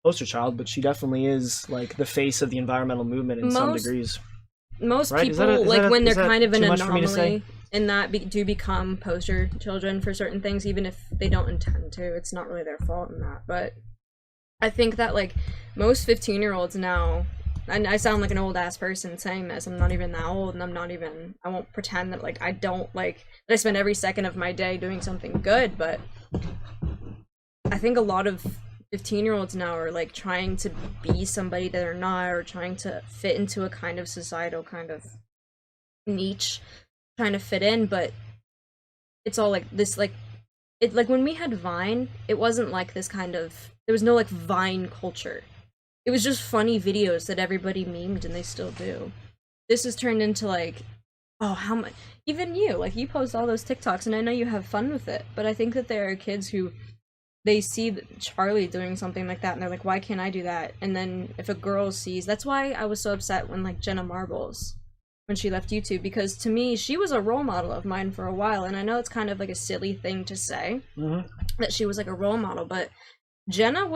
poster child, but she definitely is like the face of the environmental movement in some degrees. Most right? people, when they're kind of an anomaly and that do become poster children for certain things, even if they don't intend to. It's not really their fault in that. But I think that, like, most 15-year-olds now, and I sound like an old-ass person saying this, I'm not even that old, and I won't pretend that, like, that I spend every second of my day doing something good, but I think a lot of 15-year-olds now are, like, trying to be somebody that they're not, or trying to fit into a kind of societal kind of niche, trying to fit in, but it's all, like, this, like, when we had Vine, it wasn't, like, this kind of, there was no, like, Vine culture. It was just funny videos that everybody memed, and they still do. This has turned into, like, oh, how much, even you, like, you post all those TikToks, and I know you have fun with it, but I think that there are kids who, they see Charlie doing something like that, and they're like, why can't I do that? And then if a girl sees, that's why I was so upset when, like, Jenna Marbles, when she left YouTube, because to me, she was a role model of mine for a while, and I know it's kind of, like, a silly thing to say, that she was, like, a role model, but Jenna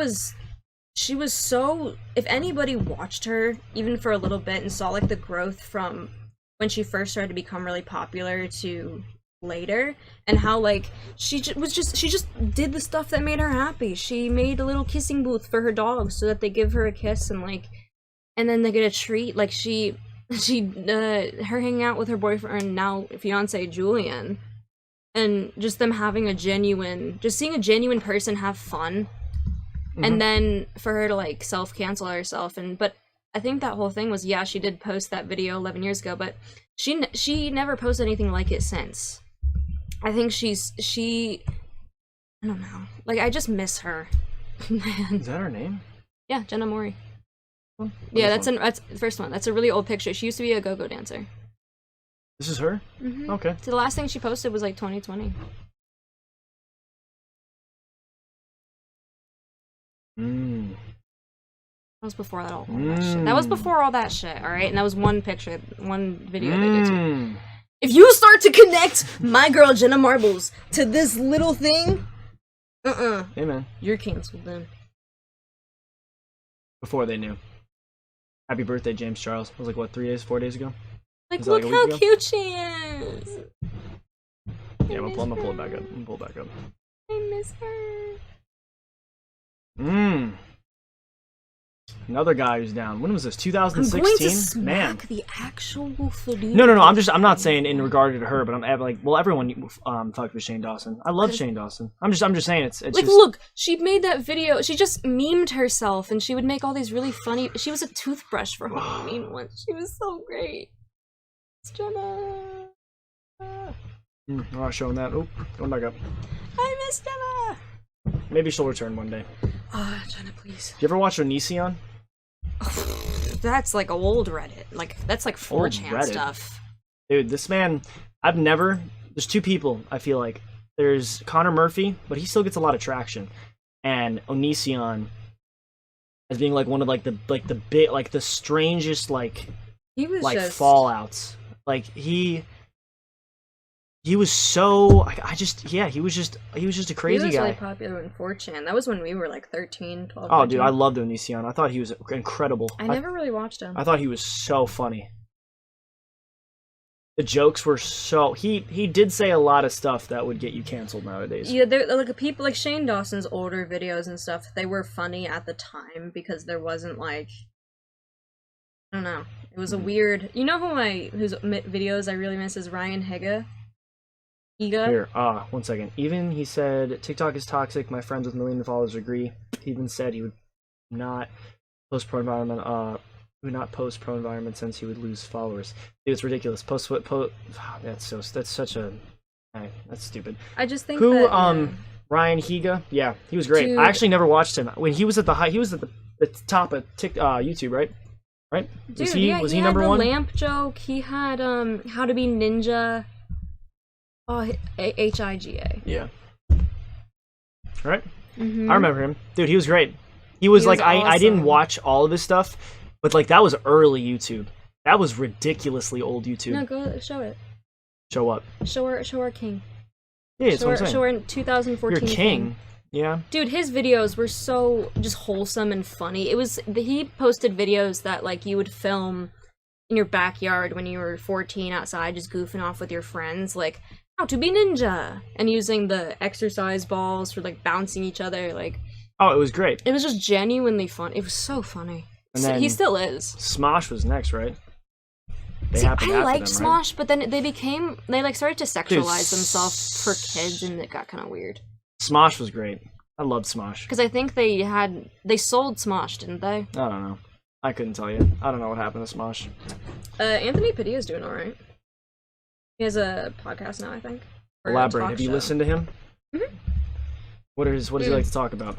she was so, if anybody watched her, even for a little bit, and saw, like, the growth from when she first started to become really popular to later, and how, like, she just did the stuff that made her happy. She made a little kissing booth for her dogs so that they give her a kiss, and, like, and then they get a treat. Like, her hanging out with her boyfriend, now fiance, Julian, and just them having seeing a genuine person have fun. And then for her to, like, self-cancel herself, but I think that whole thing was, yeah, she did post that video 11 years ago, but she never posted anything like it since. I think I don't know, like, I just miss her. Man. Is that her name? Yeah, Jenna Mori. Oh, yeah, that's the first one. That's a really old picture. She used to be a go-go dancer. This is her? Okay. So the last thing she posted was, like, 2020. That was before that that shit. That was before all that shit, alright? And that was one picture, one video they did too. If you start to connect my girl Jenna Marbles to this little thing, hey, man. You're canceled then. Before they knew. Happy birthday, James Charles. It was like, what, 4 days ago? Like, look how cute she is! Yeah, I'm gonna pull it back up. I miss her. Another guy who's down. When was this? 2016? I'm going to smack the actual Padilla. No. I'm not saying in regard to her, but I'm like, well, everyone fucked with Shane Dawson. I love Shane Dawson. I'm just saying it's like, just... look, she made that video. She just memed herself, and she would make all these really funny. She was a toothbrush for Halloween once. She was so great. It's Jenna. I'm not showing that. Oop, going back up. I miss Jenna. Maybe she'll return one day. Jenna, please. You ever watch Onision? That's like old Reddit. Like, that's like 4chan stuff. Dude, this man, there's two people, I feel like. There's Connor Murphy, but he still gets a lot of traction. And Onision as being like one of the strangest, like, he was like, just... fallouts. Like, he was so, he was just a crazy guy. He was really popular in 4chan. That was when we were like 13, 12, Oh, 13. dude, I loved Onision. I thought he was incredible. I never really watched him. I thought he was so funny. The jokes were so... He did say a lot of stuff that would get you canceled nowadays. Yeah, they're like people like Shane Dawson's older videos and stuff. They were funny at the time because there wasn't, like, I don't know. It was a weird... You know whose videos I really miss is Ryan Higa? Here, 1 second. Even he said TikTok is toxic. My friends with millions of followers agree. He even said he would not post pro environment. Pro environment since he would lose followers. Dude, it's ridiculous. That's stupid. I just think Ryan Higa. Yeah, he was great. Dude. I actually never watched him when he was at the top of YouTube, right? Right? Dude, was he number one? Lamp joke. He had How to Be Ninja. Oh, Higa. Yeah. Right? I remember him. Dude, he was great. He was like, awesome. I didn't watch all of his stuff, but like that was early YouTube. That was ridiculously old YouTube. No, go show it. Show what? Show her King. Yeah, that's what I'm saying. Show her in 2014. You're king. Yeah. Dude, his videos were so just wholesome and funny. He posted videos that like you would film in your backyard when you were 14 outside just goofing off with your friends, like how to be ninja and using the exercise balls for like bouncing each other. Like, oh, it was great. It was just genuinely fun. It was so funny. And then he still is. Smosh was next, right? See, I liked Smosh, but then they like started to sexualize themselves for kids, and it got kind of weird. Smosh was great. I loved Smosh. Because I think they sold Smosh, didn't they? I don't know. I couldn't tell you. I don't know what happened to Smosh. Anthony Padilla's doing alright. He has a podcast now, I think. Elaborate. Have you listened to him? Mm-hmm. What does he like to talk about?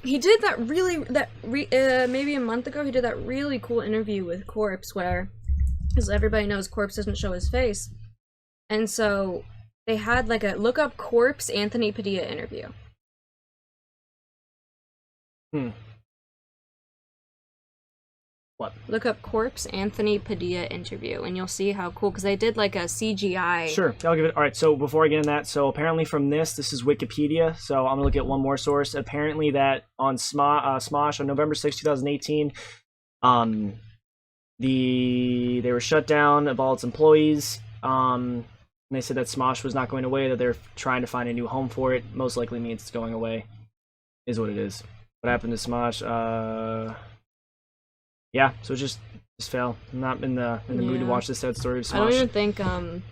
He did maybe a month ago, he did that really cool interview with Corpse where, because everybody knows Corpse doesn't show his face, and so they had like a look up Corpse Anthony Padilla interview. What? Look up Corpse Anthony Padilla interview, and you'll see how cool, because they did like a CGI. Sure, I'll give it. All right, so before I get into that, so apparently from this is Wikipedia, so I'm gonna look at one more source. Apparently that on Smosh on November 6, 2018, they were shut down of all its employees. And they said that Smosh was not going away, that they're trying to find a new home for it. Most likely means it's going away, is what it is. What happened to Smosh? Yeah, so it just fell. I'm not in the mood to watch this sad story of Smosh. I don't even think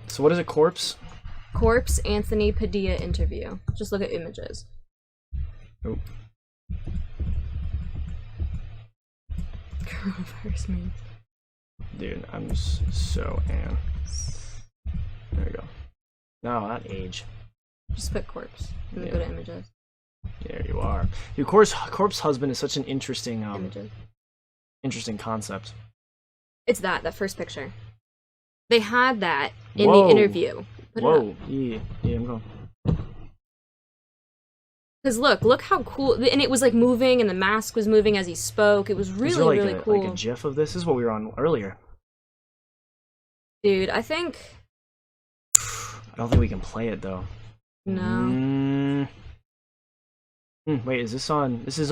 So what is it, Corpse? Corpse Anthony Padilla interview. Just look at images. Oh. Coronavirus memes. Dude, I'm so am. There we go. No, not age. Just put Corpse and then go to images. There you are. Dude, Corpse husband is such an interesting images. Interesting concept. It's that first picture. They had that in the interview. Whoa. Yeah, I'm going. Because look how cool, and it was like moving, and the mask was moving as he spoke. It was really, really cool. Like a GIF of this? This is what we were on earlier. Dude, I think. I don't think we can play it though. No. Wait, is this on? This is on.